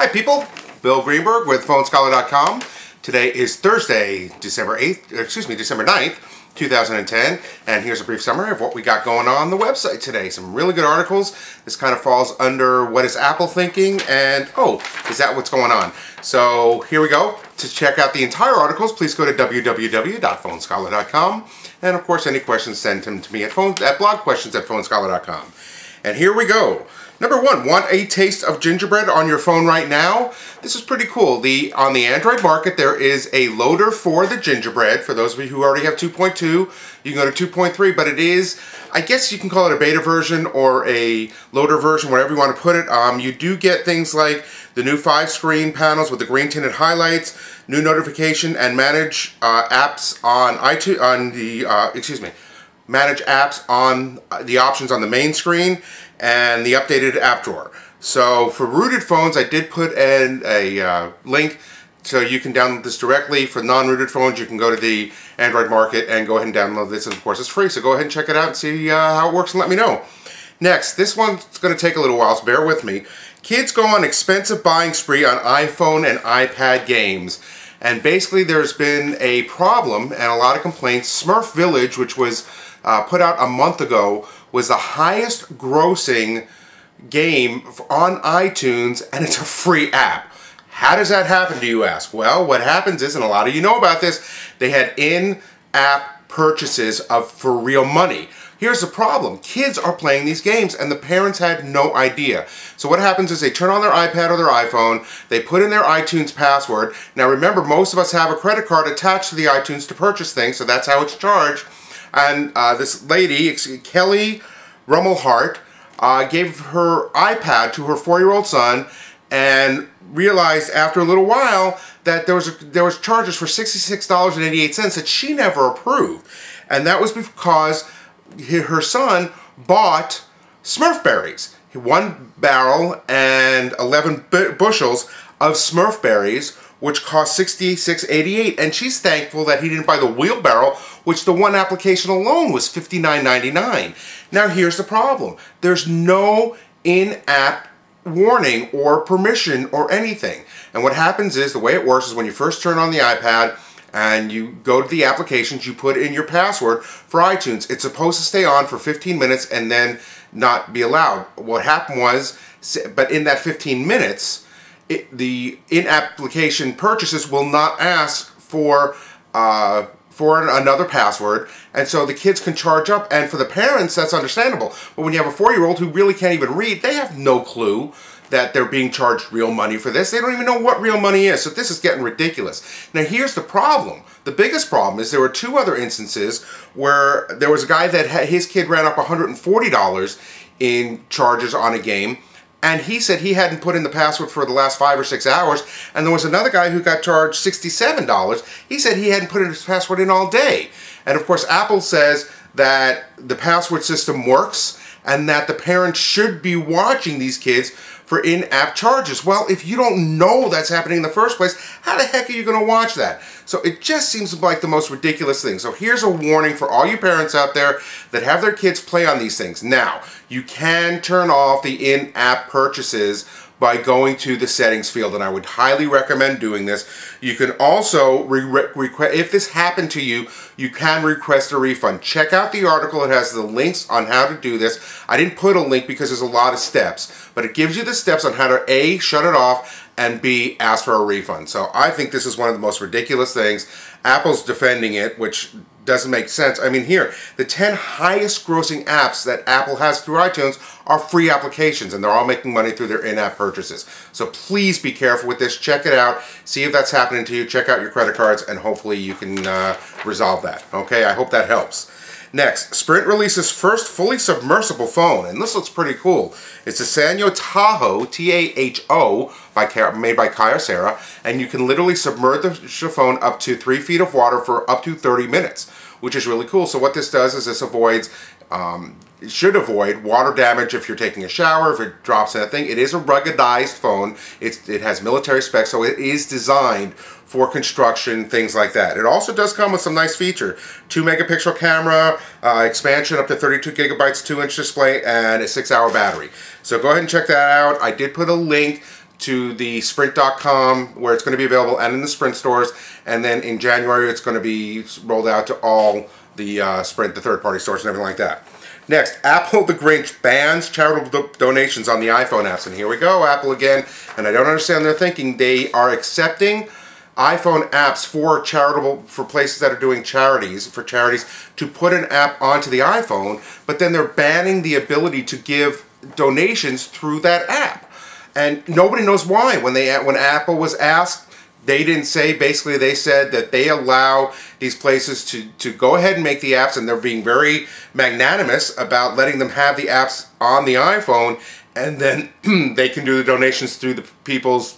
Hi people, Bill Greenberg with PhoneScholar.com. Today is Thursday, December 9th, 2010, and here's a brief summary of what we got going on the website today. Some really good articles. This kind of falls under what is Apple thinking, and oh, is that what's going on? So here we go. To check out the entire articles, please go to www.phonescholar.com, and of course, any questions, send them to me at blogquestions@phonescholar.com. And here we go. Number one, want a taste of gingerbread on your phone right now? This is pretty cool. On the Android market, there is a loader for the gingerbread. For those of you who already have 2.2, you can go to 2.3, but it is, I guess you can call it a beta version or a loader version, whatever you want to put it. You do get things like the new 5-screen panels with the green tinted highlights, new notification, and manage apps on iTunes, manage apps on the options on the main screen, and the updated app drawer. So for rooted phones, I did put in a link so you can download this directly. For non-rooted phones, you can go to the Android market and go ahead and download this, and of course it's free, so go ahead and check it out and see how it works and let me know. Next, this one's going to take a little while, so bear with me. Kids go on expensive buying spree on iPhone and iPad games. And basically there's been a problem and a lot of complaints. Smurf Village, which was put out a month ago, was the highest grossing game on iTunes, and it's a free app. How does that happen, do you ask? Well, what happens is, and a lot of you know about this, they had in-app purchases for real money. Here's the problem. Kids are playing these games and the parents had no idea. So what happens is they turn on their iPad or their iPhone, they put in their iTunes password. Now remember, most of us have a credit card attached to the iTunes to purchase things, so that's how it's charged. And this lady, Kelly Rummelhart, gave her iPad to her 4-year-old son and realized after a little while that there was charges for $66.88 that she never approved. And that was because her son bought Smurfberries. 1 barrel and 11 bushels of Smurfberries, which cost $66.88, and she's thankful that he didn't buy the wheelbarrow, which the one application alone was $59.99. Now here's the problem. There's no in-app warning or permission or anything. And what happens is, the way it works is when you first turn on the iPad and you go to the applications, you put in your password for iTunes. It's supposed to stay on for 15 minutes and then not be allowed. What happened was, but in that 15 minutes, the in-application purchases will not ask for another password, and so the kids can charge up, and for the parents, that's understandable. But when you have a 4-year-old who really can't even read, they have no clue that they're being charged real money for this. They don't even know what real money is, so this is getting ridiculous. Now here's the problem. The biggest problem is there were 2 other instances where there was a guy that his kid ran up $140 in charges on a game, and he said he hadn't put in the password for the last 5 or 6 hours. And there was another guy who got charged $67. He said he hadn't put in his password in all day. And of course, Apple says that the password system works and that the parents should be watching these kids for in-app charges. Well, if you don't know that's happening in the first place, how the heck are you going to watch that? So it just seems like the most ridiculous thing. So here's a warning for all you parents out there that have their kids play on these things. Now, you can turn off the in-app purchases by going to the settings field, and I would highly recommend doing this. You can also request, if this happened to you, you can request a refund. Check out the article. It has the links on how to do this. I didn't put a link because there's a lot of steps, but it gives you the steps on how to A, shut it off, and B, ask for a refund. So I think this is one of the most ridiculous things. Apple's defending it, which doesn't make sense. I mean, here, the 10 highest grossing apps that Apple has through iTunes are free applications, and they're all making money through their in-app purchases. So please be careful with this. Check it out. See if that's happening to you. Check out your credit cards, and hopefully you can resolve that. Okay, I hope that helps. Next, Sprint releases first fully submersible phone, and this looks pretty cool. It's a Sanyo Tahoe, T-A-H-O, made by Kyocera, and you can literally submerge the phone up to 3 feet of water for up to 30 minutes, which is really cool. So what this does is this avoids, it should avoid water damage if you're taking a shower, if it drops in a thing. It is a ruggedized phone. It has military specs, so it is designed for construction, things like that. It also does come with some nice feature. 2 megapixel camera, expansion up to 32 gigabytes, 2-inch display, and a 6-hour battery. So go ahead and check that out. I did put a link to the Sprint.com, where it's going to be available, and in the Sprint stores. And then in January, it's going to be rolled out to all the Sprint, the third-party stores, and everything like that. Next, Apple the Grinch bans charitable donations on the iPhone apps. And here we go, Apple again. And I don't understand their thinking. They are accepting iPhone apps for places that are doing charities, to put an app onto the iPhone, but then they're banning the ability to give donations through that app. And nobody knows why. When Apple was asked, they didn't say. Basically, they said that they allow these places to go ahead and make the apps, and they're being very magnanimous about letting them have the apps on the iPhone, and then they can do the donations through the people's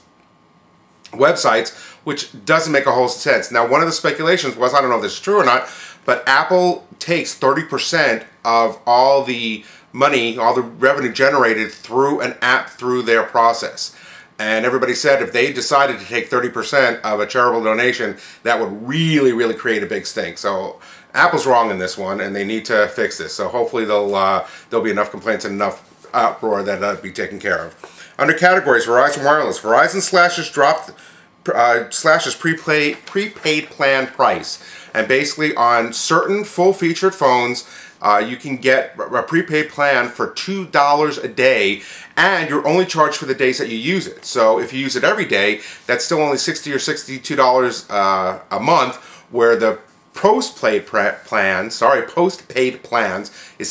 websites, which doesn't make a whole sense. Now, one of the speculations was, I don't know if this is true or not, but Apple takes 30% of all the money, all the revenue generated through an app through their process. And everybody said if they decided to take 30% of a charitable donation, that would really, really create a big stink. So Apple's wrong in this one, and they need to fix this. So hopefully there'll be enough complaints and enough uproar that it'll be taken care of. Under categories, Verizon Wireless. Verizon slashes prepaid plan price. And basically on certain full-featured phones, you can get a prepaid plan for $2 a day, and you're only charged for the days that you use it. So if you use it every day, that's still only $60 or $62 a month, where the postpaid plans is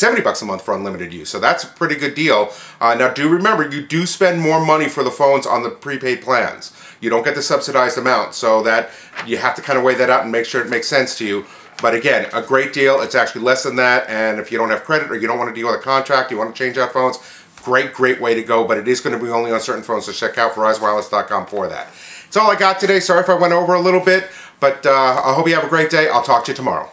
$70 a month for unlimited use. So that's a pretty good deal. Now do remember, you do spend more money for the phones on the prepaid plans. You don't get the subsidized amount, so that you have to kind of weigh that out and make sure it makes sense to you. But again, a great deal. It's actually less than that, and if you don't have credit or you don't want to deal with a contract, you want to change out phones, great way to go. But it is going to be only on certain phones, so check out VerizonWireless.com for that. That's all I got today. Sorry if I went over a little bit, but I hope you have a great day. I'll talk to you tomorrow.